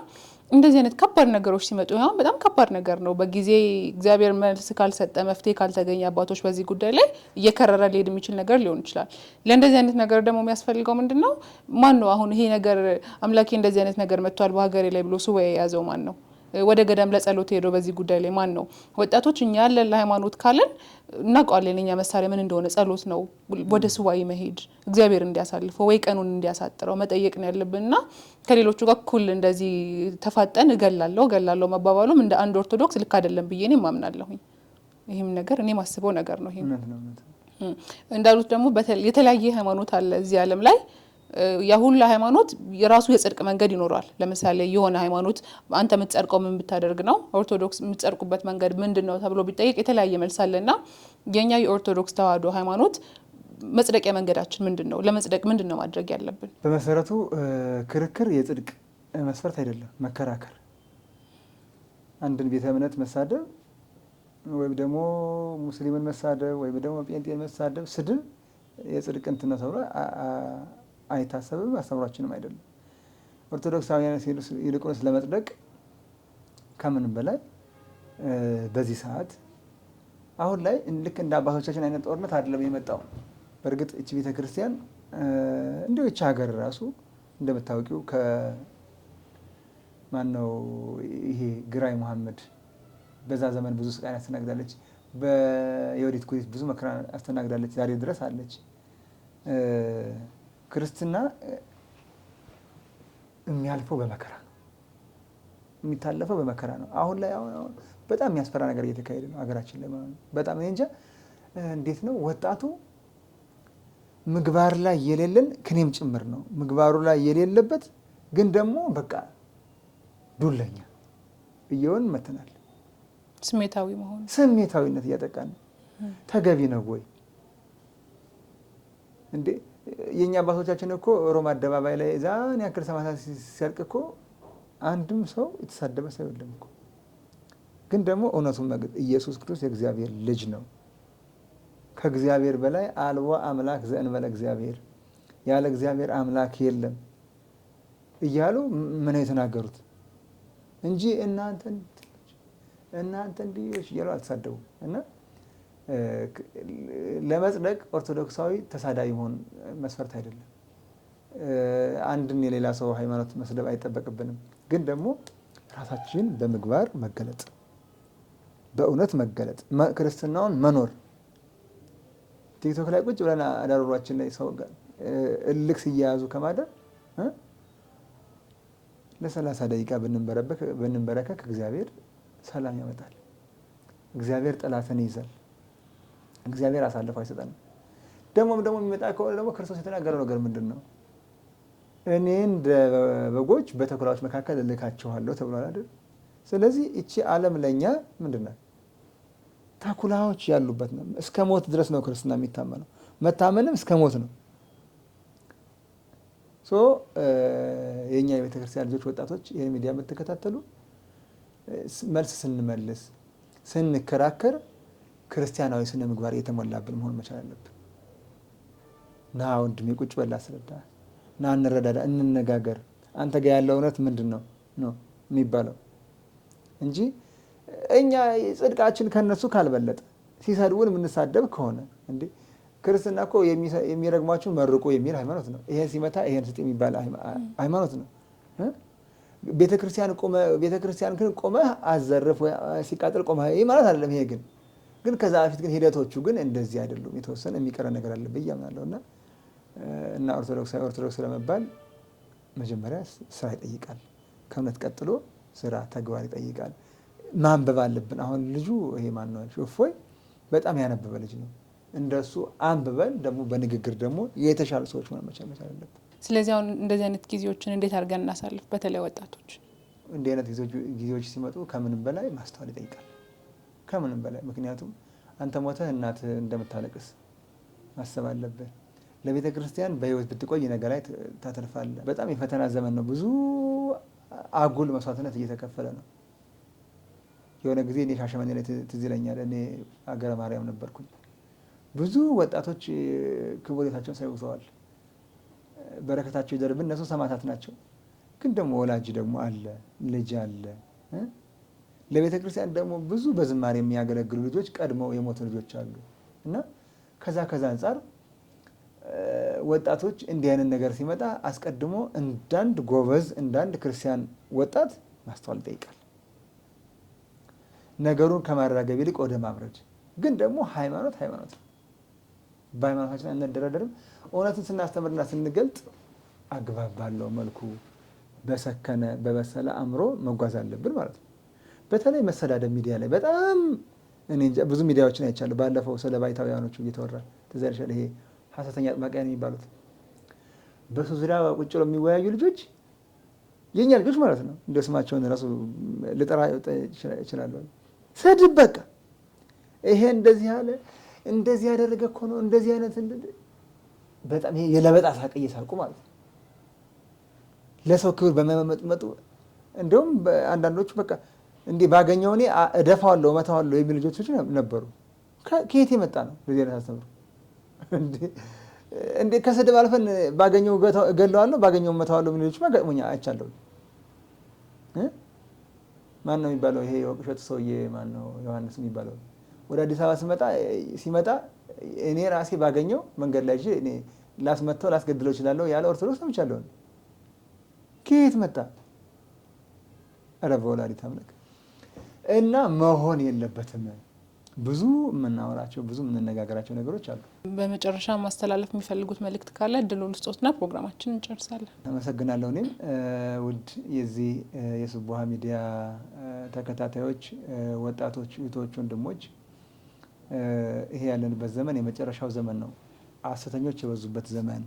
እንደዚህ አይነት ከባድ ነገሮች ሲመጡ ይሄን በጣም ከባድ ነገር ነው። በጊዜ እግዚአብሔር መልስ ካልሰጠ መፍትሄ ካልተገኘ አባቶች በዚህ ጉዳይ ላይ እየከረረ ሊሄድ የሚችል ነገር ሊሆን ይችላል። ለእንደዚህ አይነት ነገር ደግሞ የሚያስፈልገው ምንድነው? ማን ነው አሁን ይሄ ነገር አምላኬ እንደዚህ አይነት ነገር መጥቷል በሀገሬ ላይ ብሎ ሱባኤ የያዘው ማን ነው? ወደ ገዳም ለጸሎት ሄዶ በዚህ ጉዳይ ላይ ማን ነው? ወጣቶች እኛ ያለን ለሃይማኖት ካለን እናውቃለን። እኛ መሳሪያ ምን እንደሆነ ጸሎት ነው። ወደ ሱባኤ መሄድ እግዚአብሔር እንዲያሳልፈው ወይ ቀኑን እንዲያሳጥረው መጠየቅ ነው ያለብንና ከሌሎቹ ጋር እኩል እንደዚህ ተፋጠን እገላለሁ መባባሉም እንደ አንድ ኦርቶዶክስ ልክ አይደለም ብዬ እኔ ማምናለሁኝ። ይሄም ነገር እኔ ማስበው ነገር ነው። ይሄ እንዳሉት ደግሞ የተለያየ ሃይማኖት አለ እዚህ ዓለም ላይ። የሁሉ ሃይማኖት የራሱ የጽድቅ መንገድ ይኖራል። ለምሳሌ የሆነ ሃይማኖት አንተ የምትጸድቀው ምን ብታደርግ ነው? ኦርቶዶክስ የምትጸድቁበት መንገድ ምንድነው ተብሎ ቢጠይቅ የተለያየ መልስ አለና የኛ የኦርቶዶክስ ተዋሕዶ ሃይማኖት መጽደቂያ መንገዳችን ምንድነው? ለመጽደቅ ምንድነው ማድረግ ያለብን? በመሰረቱ ክርክር የጽድቅ መስፈርት አይደለም። መከራከር፣ አንድን ቤተ እምነት መሳደብ ወይም ደግሞ ሙስሊምን መሳደብ ወይም ደግሞ ጴንጤን መሳደብ፣ ስድብ የጽድቅ እንትን ነው ተብሎ አይታሰብም። አስተምሯችንም አይደለም። ኦርቶዶክሳውያን ይልቁንስ ለመጽደቅ ከምንም በላይ በዚህ ሰዓት አሁን ላይ ልክ እንደ አባቶቻችን አይነት ጦርነት አይደለም የመጣው። በእርግጥ እቺ ቤተ ክርስቲያን እንደው እቺ ሀገር ራሱ እንደምታውቂው ከማነው ይሄ ግራኝ መሐመድ በዛ ዘመን ብዙ ስቃይ አስተናግዳለች። በየወዲት ኩሪት ብዙ መከራ አስተናግዳለች። ዛሬ ድረስ አለች። ክርስትና የሚያልፈው በመከራ ነው፣ የሚታለፈው በመከራ ነው። አሁን ላይ በጣም የሚያስፈራ ነገር እየተካሄደ ነው ሀገራችን ላይ። በጣም እኔ እንጃ እንዴት ነው ወጣቱ ምግባር ላይ የሌለን ከኔም ጭምር ነው ምግባሩ ላይ የሌለበት ግን ደግሞ በቃ ዱለኛ እየሆን መተናል። ስሜታዊነት እያጠቃን ተገቢ ነው ወይ እንዴ? የኛ አባቶቻችን እኮ ሮማ አደባባይ ላይ ዛን ያክል ሰማዕታት ሲያልቅ እኮ አንድም ሰው የተሳደበ ሰው የለም እኮ። ግን ደግሞ እውነቱን መግለጥ ኢየሱስ ክርስቶስ የእግዚአብሔር ልጅ ነው፣ ከእግዚአብሔር በላይ አልቦ አምላክ ዘእንበለ እግዚአብሔር፣ ያለ እግዚአብሔር አምላክ የለም እያሉ ምን የተናገሩት እንጂ እናንተ እንዲህ እያሉ አልተሳደቡም። እና ለመጽደቅ ኦርቶዶክሳዊ ተሳዳቢ መሆን መስፈርት አይደለም። አንድን የሌላ ሰው ሃይማኖት መስደብ አይጠበቅብንም። ግን ደግሞ ራሳችን በምግባር መገለጥ፣ በእውነት መገለጥ፣ ክርስትናውን መኖር ቲክቶክ ላይ ቁጭ ብለን አዳሮሯችን ላይ ሰው ጋር እልክ ሲያያዙ ከማደር ለ30 ደቂቃ ብንበረከክ እግዚአብሔር ሰላም ያመጣል። እግዚአብሔር ጠላትን ይይዛል። እግዚአብሔር አሳልፎ አይሰጠንም። ደግሞ የሚመጣ ከሆነ ደግሞ ክርስቶስ የተናገረው ነገር ምንድን ነው? እኔ እንደ በጎች በተኩላዎች መካከል እልካችኋለሁ ተብሏል አይደል? ስለዚህ እቺ ዓለም ለኛ ምንድነው? ተኩላዎች ያሉበት ነው። እስከ ሞት ድረስ ነው ክርስትና የሚታመነው። መታመንም እስከ ሞት ነው። የኛ የቤተክርስቲያን ልጆች፣ ወጣቶች ይህን ሚዲያ የምትከታተሉ መልስ ስንመልስ ስንከራከር ክርስቲያናዊ ስነ ምግባር የተሞላብን መሆን መቻል አለብን። ና ወንድሜ ቁጭ በል አስረዳ፣ ና እንረዳዳ፣ እንነጋገር፣ አንተ ጋር ያለው እውነት ምንድን ነው ነው የሚባለው እንጂ እኛ ጽድቃችን ከነሱ ካልበለጠ ሲሰድቡን የምንሳደብ ከሆነ እንዴ ክርስትና እኮ የሚረግሟችሁ መርቁ የሚል ሃይማኖት ነው። ይሄን ሲመታ ይሄን ስጥ የሚባል ሃይማኖት ነው። ቤተክርስቲያን ግን ቆመህ አዘርፍ ሲቃጠል ቆመህ ይሄ ማለት አይደለም። ይሄ ግን ከዛ በፊት ግን ሂደቶቹ ግን እንደዚህ አይደሉም። የተወሰነ የሚቀረ ነገር አለ ብዬ አምናለሁ። እና ኦርቶዶክስ ለመባል መጀመሪያ ስራ ይጠይቃል። ከእምነት ቀጥሎ ስራ ተግባር ይጠይቃል። ማንበብ አለብን። አሁን ልጁ ይሄ ማን ነው እፎይ በጣም ያነበበ ልጅ ነው። እንደሱ አንብበን ደግሞ በንግግር ደግሞ የተሻሉ ሰዎች ሆነ መቻል አለብን። ስለዚህ አሁን እንደዚህ አይነት ጊዜዎችን እንዴት አድርገን እናሳልፍ? በተለይ ወጣቶች እንዲህ አይነት ጊዜዎች ሲመጡ ከምንም በላይ ማስተዋል ይጠይቃል። ከምንም በላይ ምክንያቱም አንተ ሞተህ እናትህ እንደምታለቅስ ማሰብ አለብህ። ለቤተ ክርስቲያን በህይወት ብትቆይ ነገ ላይ ታተርፋለህ። በጣም የፈተና ዘመን ነው። ብዙ አጉል መስዋዕትነት እየተከፈለ ነው። የሆነ ጊዜ እኔ ሻሸመኔ ላይ ትዝ ይለኛል። እኔ አገረ ማርያም ነበርኩኝ። ብዙ ወጣቶች ክቡር ሕይወታቸውን ሰውተዋል። በረከታቸው ይደርብን። እነሱ ሰማዕታት ናቸው። ግን ደግሞ ወላጅ ደግሞ አለ፣ ልጅ አለ። ለቤተ ክርስቲያን ደግሞ ብዙ በዝማሬ የሚያገለግሉ ልጆች ቀድመው የሞቱ ልጆች አሉ። እና ከዛ አንጻር ወጣቶች እንዲህ አይነት ነገር ሲመጣ አስቀድሞ እንዳንድ ጎበዝ እንዳንድ ክርስቲያን ወጣት ማስተዋል ይጠይቃል። ነገሩን ከማራገብ ይልቅ ወደ ማብረድ። ግን ደግሞ ሃይማኖት ነው። በሃይማኖታችን አንደረደርም። እውነትን ስናስተምርና ስንገልጥ አግባብ ባለው መልኩ በሰከነ በበሰለ አእምሮ መጓዝ አለብን ማለት ነው። በተለይ መሰዳደብ ሚዲያ ላይ በጣም እኔ ብዙ ሚዲያዎችን አይቻለሁ። ባለፈው ስለ ባይታውያኖቹ እየተወራ ተዘርሻል። ይሄ ሐሰተኛ አጥማቂያን የሚባሉት በሱ ዙሪያ ቁጭ ብለው የሚወያዩ ልጆች የኛ ልጆች ማለት ነው። እንደ ስማቸውን ራሱ ልጠራ እችላለሁ። ስድብ በቃ ይሄ እንደዚህ ያለ እንደዚህ ያደረገ እኮ ነው እንደዚህ አይነት በጣም ይሄ የለበጣ ሳቅ እየሳቁ ማለት ነው። ለሰው ክብር በመመጥመጡ እንደውም አንዳንዶቹ በቃ እንዲህ ባገኘው እኔ እደፋዋለሁ እመታዋለሁ የሚሉ ልጆች ነበሩ። ከየት የመጣ ነው ለዚህ አይነት አስተምሮ? እንዴ ከስድብ አልፈን ባገኘው እገለዋለሁ ባገኘው እመታዋለሁ የሚሉ ልጆች ገጥሞኛ አይቻለሁ። ማን ነው የሚባለው? ይሄ የወቅሸቱ ሰውዬ ማን ነው? ዮሐንስ የሚባለው ወደ አዲስ አበባ ሲመጣ እኔ ራሴ ባገኘው መንገድ ላይ እኔ ላስመታው ላስገድለው እችላለሁ ያለ ኦርቶዶክስ ሰምቻለሁ። ከየት መጣ? ኧረ በወላዲተ አምላክ። እና መሆን የለበትም። ብዙ የምናወራቸው ብዙ የምንነጋገራቸው ነገሮች አሉ። በመጨረሻ ማስተላለፍ የሚፈልጉት መልእክት ካለ እድሉን ልስጦትና ፕሮግራማችን እንጨርሳለን። አመሰግናለሁ። እኔም ውድ የዚህ የስቡሀ ሚዲያ ተከታታዮች፣ ወጣቶች፣ እህቶች፣ ወንድሞች ይሄ ያለንበት ዘመን የመጨረሻው ዘመን ነው። ሐሰተኞች የበዙበት ዘመን፣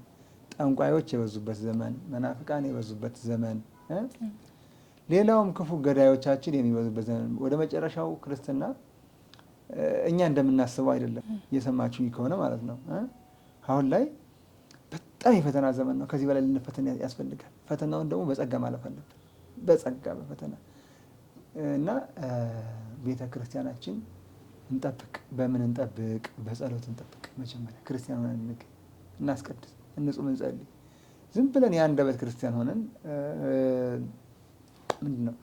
ጠንቋዮች የበዙበት ዘመን፣ መናፍቃን የበዙበት ዘመን፣ ሌላውም ክፉ ገዳዮቻችን የሚበዙበት ዘመን። ወደ መጨረሻው ክርስትና እኛ እንደምናስበው አይደለም። እየሰማችሁ ከሆነ ማለት ነው። አሁን ላይ በጣም የፈተና ዘመን ነው። ከዚህ በላይ ልንፈተን ያስፈልጋል። ፈተናውን ደግሞ በጸጋ ማለፍ አለብን። በጸጋ በፈተና እና ቤተ ክርስቲያናችን እንጠብቅ። በምን እንጠብቅ? በጸሎት እንጠብቅ። መጀመሪያ ክርስቲያን ሆነን እንገኝ፣ እናስቀድስ፣ እንጹም፣ እንጸልይ። ዝም ብለን የአንደበት ክርስቲያን ሆነን ምንድን ነው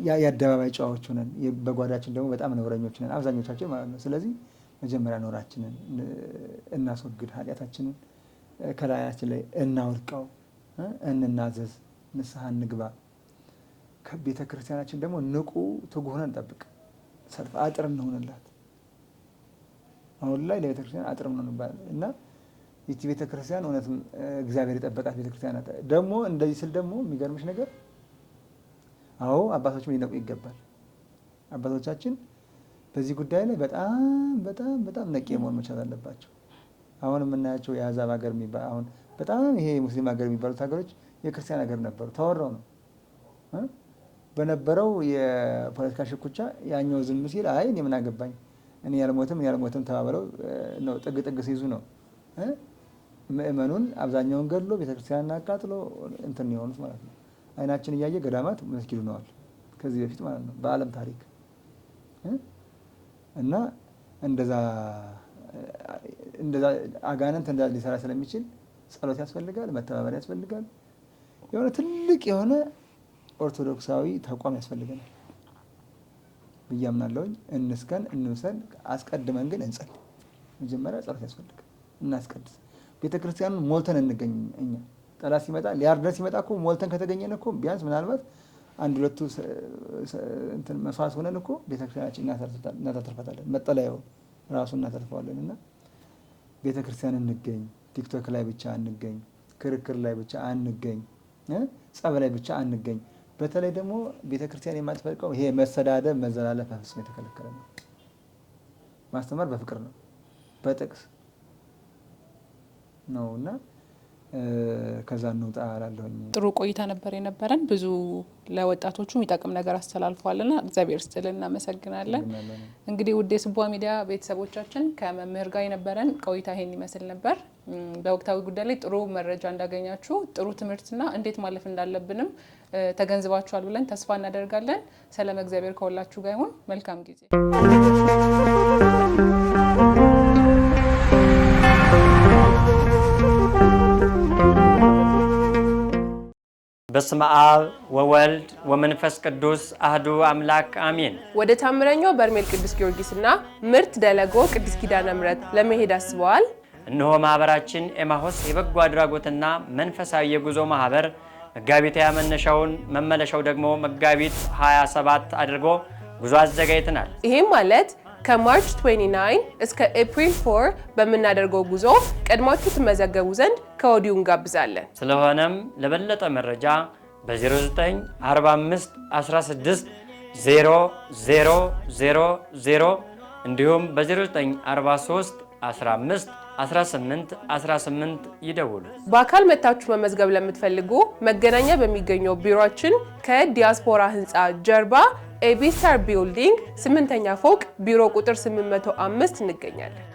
የአደባባይ ጨዋዎች ሆነን በጓዳችን ደግሞ በጣም ነውረኞች ነን አብዛኞቻችን ማለት ነው። ስለዚህ መጀመሪያ ኖራችንን እናስወግድ፣ ኃጢአታችንን ከላያችን ላይ እናውልቀው፣ እንናዘዝ፣ ንስሐ እንግባ። ከቤተ ክርስቲያናችን ደግሞ ንቁ ትጉህ ሆነን እንጠብቅ። ሰልፍ አጥር እንሆንላት። አሁን ላይ ለቤተክርስቲያን አጥርም ነው የሚባለው እና ይቺ ቤተክርስቲያን እውነትም እግዚአብሔር የጠበቃት ቤተክርስቲያን ናት። ደግሞ እንደዚህ ስል ደግሞ የሚገርምሽ ነገር አዎ አባቶችም ሊነቁ ይገባል። አባቶቻችን በዚህ ጉዳይ ላይ በጣም በጣም በጣም ነቂ መሆን መቻል አለባቸው። አሁን የምናያቸው የአሕዛብ ሀገር የሚባል አሁን በጣም ይሄ ሙስሊም ሀገር የሚባሉት ሀገሮች የክርስቲያን ሀገር ነበሩ። ተወራው ነው በነበረው የፖለቲካ ሽኩቻ ያኛው ዝም ሲል አይ እኔ ምን አገባኝ እኔ ያልሞትም ተባብለው ነው ጥግ ጥግ ሲይዙ ነው ምእመኑን አብዛኛውን ገድሎ ቤተክርስቲያንን አቃጥሎ እንትን የሆኑት ማለት ነው። አይናችን እያየ ገዳማት መስጊድ ሆነዋል ከዚህ በፊት ማለት ነው በዓለም ታሪክ እና እንደዛ አጋንንት ሊሰራ ስለሚችል ጸሎት ያስፈልጋል፣ መተባበር ያስፈልጋል። የሆነ ትልቅ የሆነ ኦርቶዶክሳዊ ተቋም ያስፈልገናል ብዬ አምናለሁኝ። እንስከን እንምሰል፣ አስቀድመን ግን እንጸልይ። መጀመሪያ ጸሎት ያስፈልጋል፣ እናስቀድስ። ቤተክርስቲያኑን ሞልተን እንገኝ። እኛ ጠላት ሲመጣ ሊያርደን ሲመጣ እኮ ሞልተን ከተገኘን እኮ ቢያንስ ምናልባት አንድ ሁለቱ እንትን መስዋዕት ሆነን እኮ ቤተክርስቲያናችን እናተርፋታለን፣ መጠለያው ራሱ እናተርፈዋለን። እና ቤተክርስቲያን እንገኝ፣ ቲክቶክ ላይ ብቻ አንገኝ፣ ክርክር ላይ ብቻ አንገኝ፣ ጸብ ላይ ብቻ አንገኝ። በተለይ ደግሞ ቤተክርስቲያን የማትፈቅደው ይሄ መሰዳደብ፣ መዘላለፍ በፍጹም የተከለከለ ነው። ማስተማር በፍቅር ነው፣ በጥቅስ ነው እና ከዛ እንውጣ እላለሁኝ። ጥሩ ቆይታ ነበር የነበረን። ብዙ ለወጣቶቹ የሚጠቅም ነገር አስተላልፈዋልና እግዚአብሔር ይስጥልን፣ እናመሰግናለን። እንግዲህ ውድ የስቡሀ ሚዲያ ቤተሰቦቻችን ከመምህር ጋር የነበረን ቆይታ ይሄን ይመስል ነበር። በወቅታዊ ጉዳይ ላይ ጥሩ መረጃ እንዳገኛችሁ፣ ጥሩ ትምህርትና እንዴት ማለፍ እንዳለብንም ተገንዝባችኋል ብለን ተስፋ እናደርጋለን። ሰላም እግዚአብሔር ከሁላችሁ ጋር ይሁን። መልካም ጊዜ። በስመ አብ ወወልድ ወመንፈስ ቅዱስ አህዱ አምላክ አሜን። ወደ ታምረኛው በርሜል ቅዱስ ጊዮርጊስና ምርት ደለጎ ቅዱስ ኪዳነ ምሕረት ለመሄድ አስበዋል? እነሆ ማህበራችን ኤማሁስ የበጎ አድራጎትና መንፈሳዊ የጉዞ ማህበር መጋቢት መነሻውን መመለሻው ደግሞ መጋቢት 27 አድርጎ ጉዞ አዘጋጅተናል። ይሄም ማለት ከማርች 29 እስከ ኤፕሪል 4 በምናደርገው ጉዞ ቀድማችሁ ትመዘገቡ ዘንድ ከወዲሁ እንጋብዛለን። ስለሆነም ለበለጠ መረጃ በ0945 16 0000 እንዲሁም በ0943 15 18 18 ይደውሉ። በአካል መታችሁ መመዝገብ ለምትፈልጉ መገናኛ በሚገኘው ቢሮአችን ከዲያስፖራ ህንፃ ጀርባ ኤቢ ስታር ቢልዲንግ 8ኛ ፎቅ ቢሮ ቁጥር 805 እንገኛለን።